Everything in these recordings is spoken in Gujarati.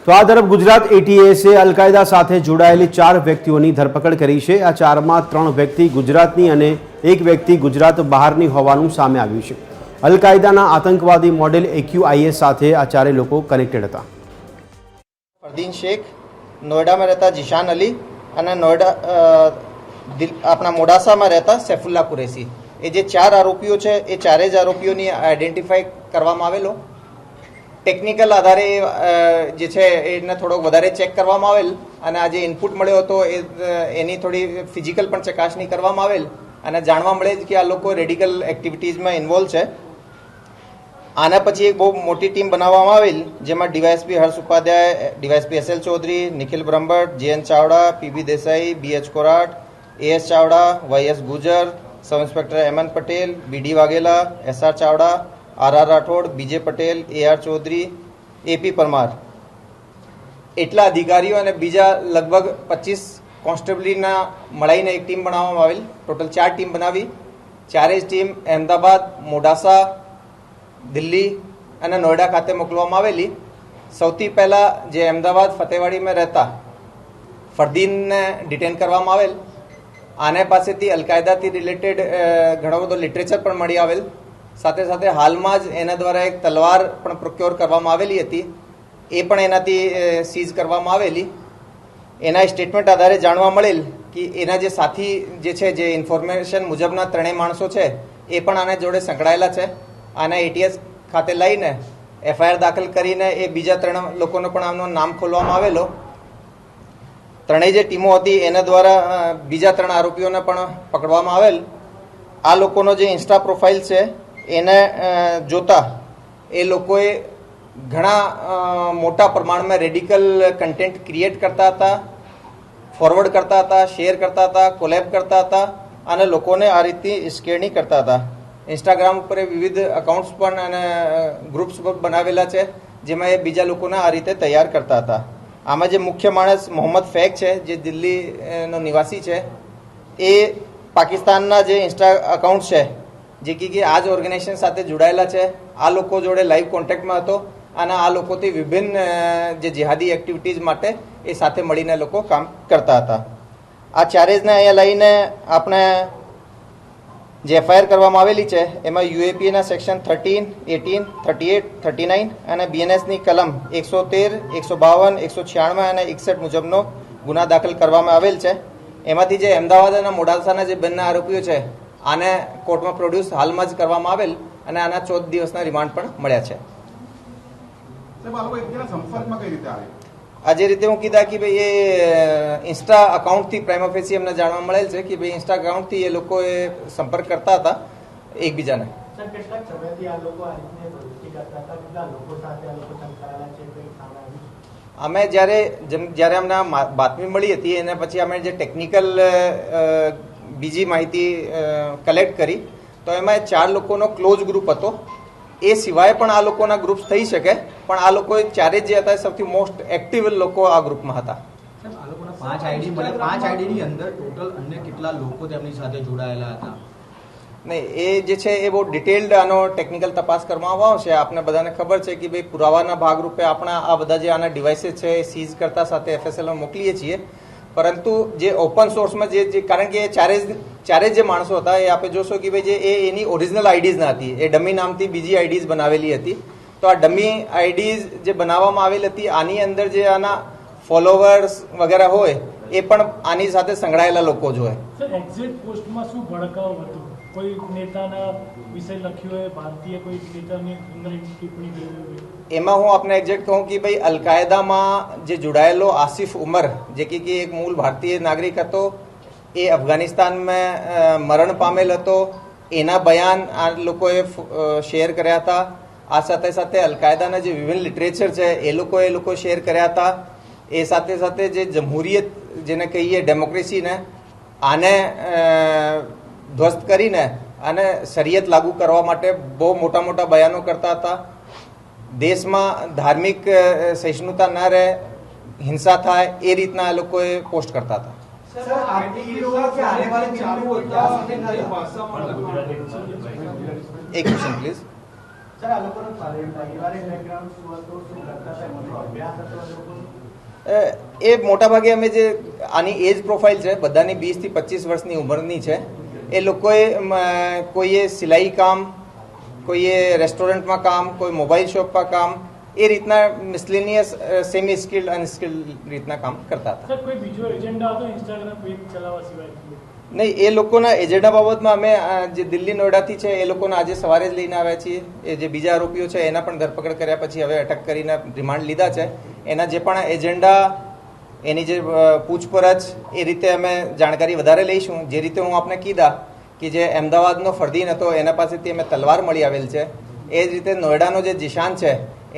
તો આ તરફ ગુજરાત એટીએસે અલકાયદા સાથે જોડાયેલી 4 વ્યક્તિઓની ધરપકડ કરી છે। આ 4માં 3 વ્યક્તિ ગુજરાતની અને 1 વ્યક્તિ ગુજરાત બહારની હોવાનું સામે આવ્યું છે। અલકાયદાના આતંકવાદી મોડેલ AQIS સાથે આ 4 લોકો કનેક્ટેડ હતા। फरदीन शेख नोएडा में रहता जिशान अली અને નોएडा अपना मोडासा में रहता सैफुल्ला कुरैसी। ये जे 4 आरोपीओ है ये 4 ज आरोपीओनी आइडेंटिफाई करवामां आवेलो। टेक्निकल आधारे जे छे एने थोड़ो वधारे चेक करवामां आवेल અને આ જે ઇનપુટ મળ્યો હતો એની થોડી ફિઝિકલ પણ ચકાસણી કરવામાં આવેલ અને જાણવા મળે કે આ લોકો રેડિકલ એક્ટિવિટીઝમાં ઇન્વોલ્વ છે। આના પછી એક બહુ મોટી ટીમ બનાવવામાં આવેલ જેમાં DYSP Harsh Upadhyay, DYSP SL Chaudhari, Nikhil Brahmbhatt, JN Chavda, PB Desai, BH Korat, AS Chavda, YS Gujar, sub inspector MN Patel, BD Vaghela, SR Chavda, RR Rathod, BJ Patel, AR Chaudhary, AP Parmar એટલા અધિકારીઓ અને બીજા લગભગ 25 કોન્સ્ટેબલના મળીને એક ટીમ બનાવવામાં આવેલ। ટોટલ 4 ટીમ બનાવી। ચારેય ટીમ અહેમદાબાદ, મોડાસા, દિલ્હી અને નોઈડા ખાતે મોકલવામાં આવેલી। સૌથી પહેલા જે અહેમદાબાદ ફતેવાડીમાં રહેતા ફરદીનને ડિટેન કરવામાં આવેલ। આને પાસેથી અલકાયદાથી રિલેટેડ ઘણો બધો લિટરેચર પણ મળી આવેલ। સાથે સાથે હાલમાં જ એના દ્વારા એક તલવાર પણ પ્રોક્યોર કરવામાં આવેલી હતી, એ પણ એનાથી સીઝ કરવામાં આવેલી। એના સ્ટેટમેન્ટ આધારે જાણવા મળેલ કે એના જે સાથી જે છે જે ઇન્ફોર્મેશન મુજબના 3 માણસો છે એ પણ આના જોડે સંકળાયેલા છે। આના ATS ખાતે લઈને FIR દાખલ કરીને એ બીજા 3 લોકોનો પણ આમનો નામ ખોલવામાં આવેલો। ત્રણેય જે ટીમો હતી એના દ્વારા બીજા 3 આરોપીઓને પણ પકડવામાં આવેલ। આ લોકોનો જે ઇન્સ્ટા પ્રોફાઇલ છે એને જોતા એ લોકોએ ઘણા મોટા પ્રમાણમાં રેડિકલ કન્ટેન્ટ ક્રિએટ કરતા હતા, ફોરવર્ડ કરતા હતા, શેર કરતા હતા, કોલેબ કરતા હતા અને લોકોને આ રીતની સ્કેરની કરતા હતા। ઇન્સ્ટાગ્રામ ઉપર વિવિધ અકાઉન્ટ્સ પણ અને ગ્રુપ્સ પણ બનાવેલા છે જેમાં એ બીજા લોકોને આ રીતે તૈયાર કરતા હતા। આમાં જે મુખ્ય માણસ મોહમ્મદ ફેક છે જે દિલ્હીનો નિવાસી છે એ પાકિસ્તાનના જે ઇન્સ્ટા અકાઉન્ટ છે જે કે આ જ ઓર્ગેનાઇઝેશન સાથે જોડાયેલા છે, આ લોકો જોડે લાઈવ કોન્ટેક્ટમાં હતો અને આ લોકોથી વિભિન્ન જે જિહાદી એક્ટિવિટીઝ માટે એ સાથે મળીને લોકો કામ કરતા હતા। આ ચારેજને અહીંયા લઈને આપણે જે FIR કરવામાં આવેલી છે એમાં UAPના સેક્શન 13, 18, 38, 39 અને BNSની કલમ 113, 152, 196 અને 61 મુજબનો ગુના દાખલ કરવામાં આવેલ છે। એમાંથી જે અમદાવાદ અને મોડાસાના જે બંને આરોપીઓ છે આને કોર્ટમાં પ્રોડ્યુસ હાલમાં જ કરવામાં આવેલ અને આના 14 દિવસના રિમાન્ડ પણ મળ્યા છે। આ જે રીતે હું કીધા કે ભાઈ એ ઇન્સ્ટા અકાઉન્ટથી પ્રાઇમા ફેસી અમને જાણવા મળેલ છે કે ભાઈ ઇન્સ્ટા અકાઉન્ટથી એ લોકોએ સંપર્ક કરતા હતા એકબીજાને। અમે જ્યારે અમને બાતમી મળી હતી એને પછી અમે જે ટેકનિકલ બીજી માહિતી કલેક્ટ કરી તો એમાં 4 લોકોનો ક્લોઝ ગ્રુપ હતો। એ સિવાય પણ આ લોકોના ગ્રુપ્સ થઈ શકે પણ આ લોકો 4 જે હતા સૌથી મોસ્ટ એક્ટિવ લોકો આ ગ્રુપમાં હતા। આ લોકોના 5 આઈડી મળે, 5 આઈડીની અંદર ટોટલ અન્ય કેટલા લોકો તેમની સાથે જોડાયેલા હતા? નહીં, એ જે છે એ બહુ ડિટેલ્ડ આનો ટેકનિકલ તપાસ કરવામાં આવશે। આપને બધાને ખબર છે કે ભાઈ પુરાવાના ભાગરૂપે આપણા આ બધા જે આના ડિવાઇસીસ છે એ સીઝ કરતા સાથે FSLમાં મોકલીએ છીએ, પરંતુ જે ઓપન સોર્સમાં જે કારણ કે ચારે જે માણસો હતા એ આપણે જોશો કે ભાઈ જે એની ઓરિજિનલ આઈડીઝ ના હતી, એ ડમી નામથી બીજી આઈડીઝ બનાવેલી હતી। તો આ ડમી આઈડીઝ જે બનાવવામાં આવેલી હતી આની અંદર જે આના ફોલોવર્સ વગેરે હોય એ પણ આની સાથે સંકળાયેલા લોકો જ હોય। એક્ઝિટ પોસ્ટમાં શું ભડકાવ હતું? કોઈ નેતાના વિશે લખ્યું હોય, ભારતીય કોઈ નેતાની અંદર ટિપ્પણી કરી હોય? એમાં હું આપને એક્ઝેક્ટ કહું કે ભાઈ અલકાયદામાં જે જોડાયેલો આસિફ ઉમર જે કે એક મૂળ ભારતીય નાગરિક હતો, એ અફઘાનિસ્તાનમાં મરણ પામેલ હતો, એના બયાન આ લોકોએ શેર કર્યા હતા। આ સાથે સાથે અલકાયદાના જે વિભિન્ન લિટરેચર છે એ લોકો શેર કર્યા હતા। એ સાથે સાથે જે જમહુરિયત જેને કહીએ ડેમોક્રેસીને આને ધ્વસ્ત કરીને અને શરિયત લાગુ કરવા માટે બહુ મોટા મોટા બયાનો કરતા હતા। દેશમાં ધાર્મિક સહિષ્ણુતા ન રહે, હિંસા થાય એ રીતના આ લોકોએ પોસ્ટ કરતા હતા। એક ક્વેશ્ચન પ્લીઝ। સર, આ લોકોનો પારિવારિક બેકગ્રાઉન્ડ શું હતું, શું કરતા હતા, અભ્યાસ હતો, એ મોટાભાગે અમે જે આની એજ પ્રોફાઇલ છે બધાની 20 થી 25 વર્ષની ઉંમરની છે. એ લોકોએ કોઈએ સિલાઈ કામ, કોઈએ રેસ્ટોરન્ટમાં કામ, કોઈ મોબાઈલ શોપમાં કામ, એ રીતના મિસલેનિયસ સેમી સ્કિલ્ડ અનસ્કિલ્ડ રીતના કામ કરતા હતા. સર કોઈ બીજો એજન્ડા હતો ઇન્સ્ટાગ્રામ પેજ ચલાવવા સિવાય? નહીં, એ લોકોના એજન્ડા બાબતમાં અમે જે દિલ્હી નોઈડાથી છે એ લોકોને આજે સવારે જ લઈને આવ્યા છીએ. એ જે બીજા આરોપીઓ છે એના પણ ધરપકડ કર્યા પછી હવે અટક કરીને રિમાન્ડ લીધા છે. એના જે પણ એજન્ડા, એની જે પૂછપરછ, એ રીતે અમે જાણકારી વધારે લઈશું. જે રીતે હું આપને કીધા કે જે અમદાવાદનો ફરદીન હતો એના પાસેથી અમે તલવાર મળી આવેલ છે, એ જ રીતે નોઈડાનો જે જીશાન છે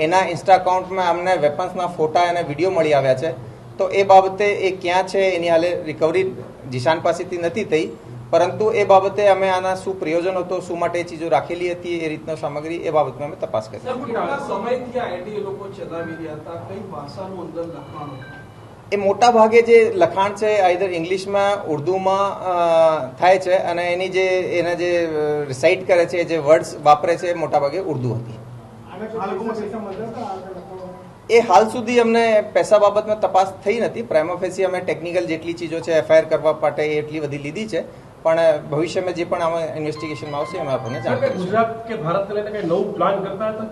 એના ઇન્સ્ટા અકાઉન્ટમાં અમને વેપન્સના ફોટા અને વિડીયો મળી આવ્યા છે. તો એ બાબતે એ ક્યાં છે એની હાલે રિકવરી જીશાન પાસેથી નથી થઈ, પરંતુ એ બાબતે અમે આના શું પ્રયોજન હતો, શું માટે એ ચીજો રાખેલી હતી, એ રીતનો સામગ્રી, એ બાબતમાં અમે તપાસ કરી. સમયથી આઈડી લોકો ચલાવી રહ્યા હતા, કઈ ભાષાનું અંદર લખાણ હતું? એ મોટા ભાગે જે લખાણ છે આઈધર ઇંગ્લિશમાં, ઉર્દુમાં થાય છે અને એની જે એના જે રિસાઇટ કરે છે, જે વર્ડ્સ વાપરે છે, મોટા ભાગે ઉર્દુ હતી. એ હાલ સુધી અમને પૈસા બાબતમાં તપાસ થઈ નથી. પ્રાઇમા ફેસી અમે ટેકનિકલ જેટલી ચીજો છે એફઆઈઆર કરવા માટે એટલી બધી લીધી છે, પણ ભવિષ્યમાં જે પણ આમાં ઇન્વેસ્ટિગેશનમાં આવશે અમે આપણને જાણ કરીશું. ગુજરાત કે ભારત લઈને કઈ નવું પ્લાન કરતા હતા?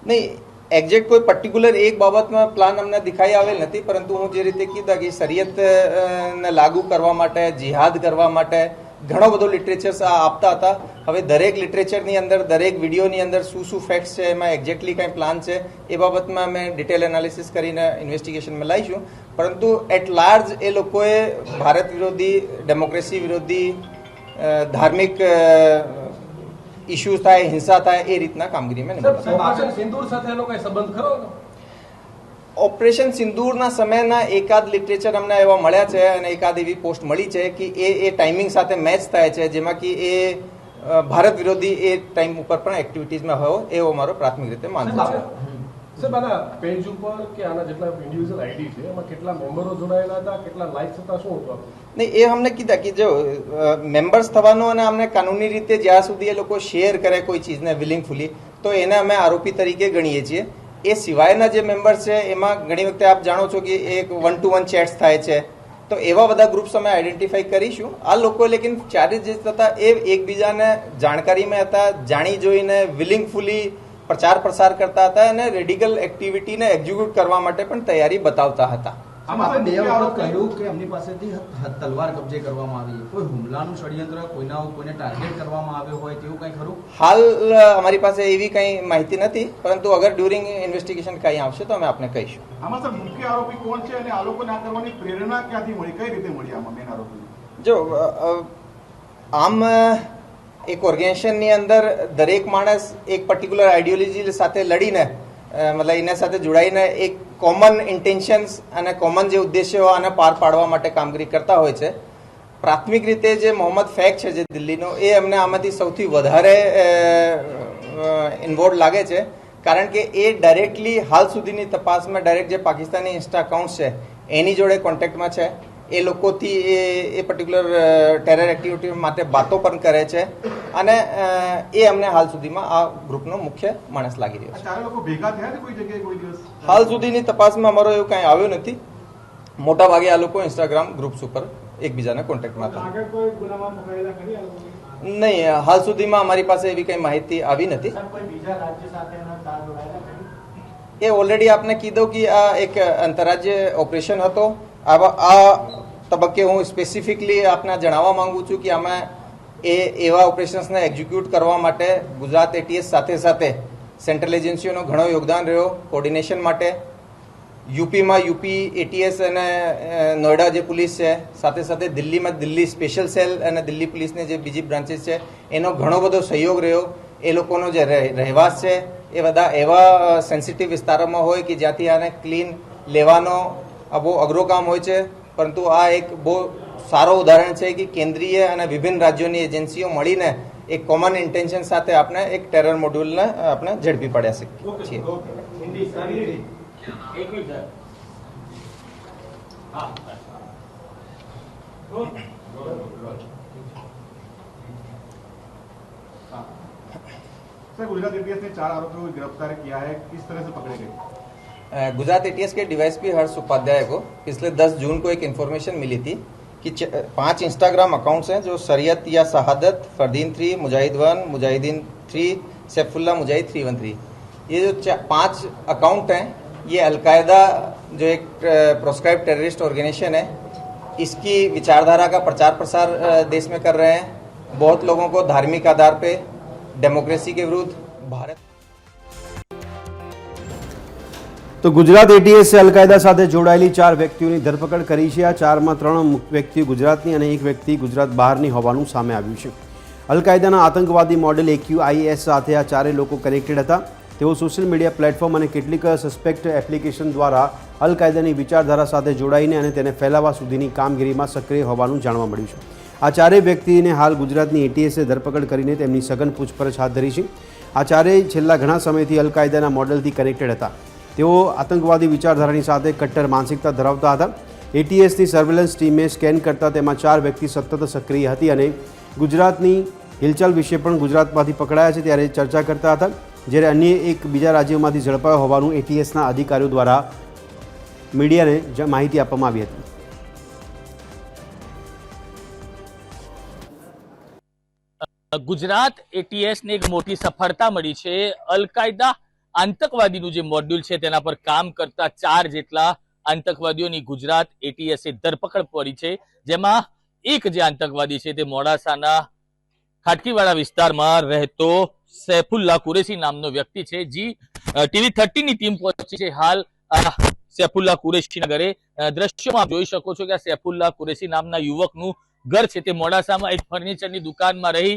નહીં, એક્ઝેક્ટ કોઈ પર્ટિક્યુલર એક બાબતમાં પ્લાન અમને દેખાઈ આવેલ નથી, પરંતુ હું જે રીતે કીધા કે શરિયતને લાગુ કરવા માટે, જિહાદ કરવા માટે ઘણો બધો લિટરેચર્સ આપતા હતા. હવે દરેક લિટરેચરની અંદર, દરેક વિડીયોની અંદર શું શું ફેક્ટ્સ છે, એમાં એક્ઝેક્ટલી કંઈ પ્લાન છે, એ બાબતમાં અમે ડિટેલ એનાલિસિસ કરીને ઇન્વેસ્ટિગેશનમાં લાવીશું. પરંતુ એટ લાર્જ એ લોકોએ ભારત વિરોધી, ડેમોક્રેસી વિરોધી, ધાર્મિક ઇસ્યુઝ થાય, હિંસા થાય, એ રીતના કામગીરીમાં ઓપરેશન સિંદૂર સાથે એનો કઈ સંબંધ ખરો? ઓપરેશન સિંદૂરના સમયના એકાદ લિટરેચર અમને એવા મળ્યા છે અને એકાદ એવી પોસ્ટ મળી છે કે એ ટાઈમિંગ સાથે મેચ થાય છે, જેમાં કે એ ભારત વિરોધી એ ટાઈમ ઉપર પણ એક્ટિવિટીઝમાં હોય, એવો મારો પ્રાથમિક રીતે માનવું છે. સાહેબ, આના પેજ ઉપર કે આના જેટલા ઇન્ડિવિજ્યુઅલ આઈડી છે એમાં કેટલા મેમ્બરો જોડાયેલા હતા, કેટલા લાઇક્સ હતા, શું હતું? નહીં, એ અમને કીધા કે જો મેમ્બર્સ થવાનું અને અમને કાનૂની રીતે જ્યાં સુધી એ લોકો શેર કરે કોઈ ચીજને વિલિંગફુલી, તો એને અમે આરોપી તરીકે ગણીએ છીએ. એ સિવાયના જે મેમ્બર્સ છે એમાં ઘણી વખતે આપ જાણો છો કે એક 1-to-1 ચેટ્સ થાય છે, તો એવા બધા ગ્રુપ્સ અમે આઈડેન્ટિફાઈ કરીશું. આ લોકો લેકિન ચારે જે હતા એ એકબીજાને જાણકારીમાં હતા, જાણી જોઈને વિલિંગફુલી પ્રચાર પ્રસાર કરતા હતા અને રેડિકલ એક્ટિવિટીને એક્ઝિક્યુટ કરવા માટે પણ તૈયારી બતાવતા હતા. આમાં બે વખત કહ્યું કે એમની પાસેથી તલવાર કબજે કરવામાં આવી. કોઈ હુમલાનું ષડયંત્ર, કોઈને ટાર્ગેટ કરવામાં આવ્યો હોય તેવું કંઈ ખરું? હાલ અમારી પાસે એવી કંઈ માહિતી નથી, પરંતુ અગર ડ્યુરિંગ ઇન્વેસ્ટિગેશન કંઈ આવશે તો અમે આપને કહીશું. આમાં સર મુખ્ય આરોપી કોણ છે અને આ લોકોને આ કરવાની પ્રેરણા ક્યાંથી મળી, કઈ રીતે મળી આમાં મેન આરોપી? જો આમ એક ઓર્ગેનાઇઝેશનની અંદર દરેક માણસ એક પર્ટિક્યુલર આઈડિયોલોજી સાથે લડીને, મતલબ એના સાથે જોડાઈને એક કોમન ઇન્ટેન્શન્સ અને કોમન જે ઉદ્દેશ્યો આને પાર પાડવા માટે કામગીરી કરતા હોય છે. પ્રાથમિક રીતે જે મોહમ્મદ ફૈક છે જે દિલ્હીનો, એ અમને આમાંથી સૌથી વધારે ઇન્વોલ્વ લાગે છે, કારણ કે એ ડાયરેક્ટલી હાલ સુધીની તપાસમાં ડાયરેક્ટ જે પાકિસ્તાની ઇન્સ્ટા અકાઉન્ટ છે એની જોડે કોન્ટેક્ટમાં છે. એ લોકોથી એ પર્ટિક્યુલર ટેરર એક્ટિવિટી માટે વાતો પણ કરે છે અને એ અમને હાલ સુધીમાં આ ગ્રુપનો મુખ્ય માણસ લાગી રહ્યો છે. ચારે લોકો ભેગા થયા કોઈ જગ્યાએ કોઈ દિવસ? હાલ સુધીની તપાસમાં અમારો એવું કાંઈ આવ્યું નથી. મોટા ભાગે આ લોકો ઇન્સ્ટાગ્રામ ગ્રુપ્સ ઉપર એકબીજાના કોન્ટેક્ટમાં હતા. નહીં, હાલ સુધીમાં અમારી પાસે એવી કંઈ માહિતી આવી નથી. એ ઓલરેડી આપને કીધું કે આ એક આંતરરાજ્ય ઓપરેશન હતો. આ તબક્કે હું સ્પેસિફિકલી આપને જણાવવા માંગુ છું કે આમાં એવા ઓપરેશન્સને એક્ઝિક્યુટ કરવા માટે ગુજરાત એટીએસ સાથે સાથે સેન્ટ્રલ એજન્સીઓનો ઘણો યોગદાન રહ્યો કોર્ડિનેશન માટે. યુપીમાં યુપી એટીએસ અને નોઈડા જે પોલીસ છે, સાથે સાથે દિલ્હીમાં દિલ્હી સ્પેશિયલ સેલ અને દિલ્હી પોલીસની જે બીજી બ્રાન્ચીસ છે એનો ઘણો બધો સહયોગ રહ્યો. એ લોકોનો જે રહેવાસ છે એ બધા એવા સેન્સિટિવ વિસ્તારોમાં હોય કે જ્યાંથી આને ક્લીન લેવાનો આ બહુ અઘરો કામ હોય છે, પરંતુ આ એક બહુ સારો ઉદાહરણ છે કે કેન્દ્રીય અને વિભિન્ન રાજ્યોની એજન્સીઓ મળીને એક કોમન ઇન્ટેન્શન સાથે આપણે એક ટેરર મોડ્યુલને આપણે ઝડપી પાડ્યા છીએ. सर, गुजरात एटीएस ने 4 आरोपियों को गिरफ्तार किया है, किस तरह से पकड़े गए? गुजरात एटीएस के डीवाईएसपी हर्ष उपाध्याय को पिछले 10 जून को एक इन्फॉर्मेशन मिली थी कि 5 इंस्टाग्राम अकाउंट्स हैं जो शरीयत या शहादत, फरदीन 3, मुजाहिद 1, मुजाहिदीन 3, सैफुल्ला मुजाहिद 313, ये जो 5 अकाउंट हैं ये अलकायदा जो एक प्रोस्क्राइब टेररिस्ट ऑर्गेनाइजेशन है इसकी विचारधारा का प्रचार प्रसार देश में कर रहे हैं। बहुत लोगों को धार्मिक आधार पे डेमोक्रेसी के विरुद्ध भारत તો ગુજરાત એટીએસે અલકાયદા સાથે જોડાયેલી 4 વ્યક્તિઓની ધરપકડ કરી છે। આ 4માં 3 વ્યક્તિઓ ગુજરાતની અને એક વ્યક્તિ ગુજરાત બહારની હોવાનું સામે આવ્યું છે। અલકાયદાના આતંકવાદી મોડેલ AQIS સાથે આ 4 લોકો કનેક્ટેડ હતા। તેઓ સોશિયલ મીડિયા પ્લેટફોર્મ અને કેટલીક સસ્પેક્ટ એપ્લિકેશન દ્વારા અલકાયદાની વિચારધારા સાથે જોડાઈને અને તેને ફેલાવવા સુધીની કામગીરીમાં સક્રિય હોવાનું જાણવા મળ્યું છે। આ 4 વ્યક્તિને હાલ ગુજરાતની એટીએસે ધરપકડ કરીને તેમની સઘન પૂછપરછ હાથ ધરી છે। આ 4 છેલ્લા ઘણા સમયથી અલકાયદાના મોડેલથી કનેક્ટેડ હતા। તેઓ આતંકવાદી વિચારધારાની સાથે કટ્ટર માનસિકતા ધરાવતા હતા। એટીએસની સર્વેલન્સ ટીમે સ્કેન કરતા તેમાં 4 વ્યક્તિ સતત સક્રિય હતી અને ગુજરાતની હિલચાલ વિશે પણ ગુજરાતમાંથી પકડાયા છે ત્યારે ચર્ચા કરતા હતા, જ્યારે અન્ય એક બીજા રાજ્યોમાંથી ઝડપાયો હોવાનું એટીએસના અધિકારીઓ દ્વારા મીડિયાને માહિતી આપવામાં આવી હતી। ગુજરાત એટીએસને એક મોટી સફળતા મળી છે। અલકાયદા આતંકવાદીનું જે મોડ્યુલ છે તેના પર કામ કરતા 4 જેટલા આતંકવાદીઓની ગુજરાત એટીએસે ધરપકડ કરી છે, જેમાં એક જે આતંકવાદી છે તે મોડાસાના ખાટકીવાડા વિસ્તારમાં રહેતો સૈફુલ્લા કુરેશી નામનો વ્યક્તિ છે। જી TV13 ની ટીમ પહોંચી છે હાલ સૈફુલ્લા કુરેશીના ઘરે। દ્રશ્યોમાં જોઈ શકો છો કે આ સૈફુલ્લા કુરેશી નામના યુવકનું ઘર છે તે મોડાસામાં એક ફર્નિચરની દુકાનમાં રહી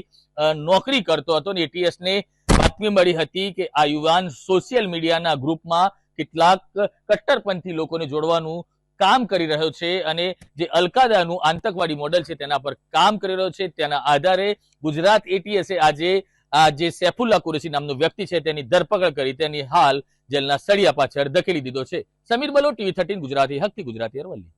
નોકરી કરતો હતો અને એટીએસને બાતમી મળી હતી કે આ યુવાન સોશિયલ મીડિયાના ગ્રુપમાં કેટલાક કટ્ટરપંથી લોકોને જોડવાનું કામ કરી રહ્યો છે અને જે અલકાયદાનું આતંકવાદી મોડેલ છે તેના પર કામ કરી રહ્યો છે। તેના આધારે ગુજરાત એટીએસે આજે આ જે સૈફુલ્લા કુરેશી નામનો વ્યક્તિ છે તેની ધરપકડ કરી તેની હાલ જેલના સળિયા પાછળ ધકેલી દીધો છે। સમીર બલો, TV13 ગુજરાતી, હકથી ગુજરાતી, અરવલ્લી।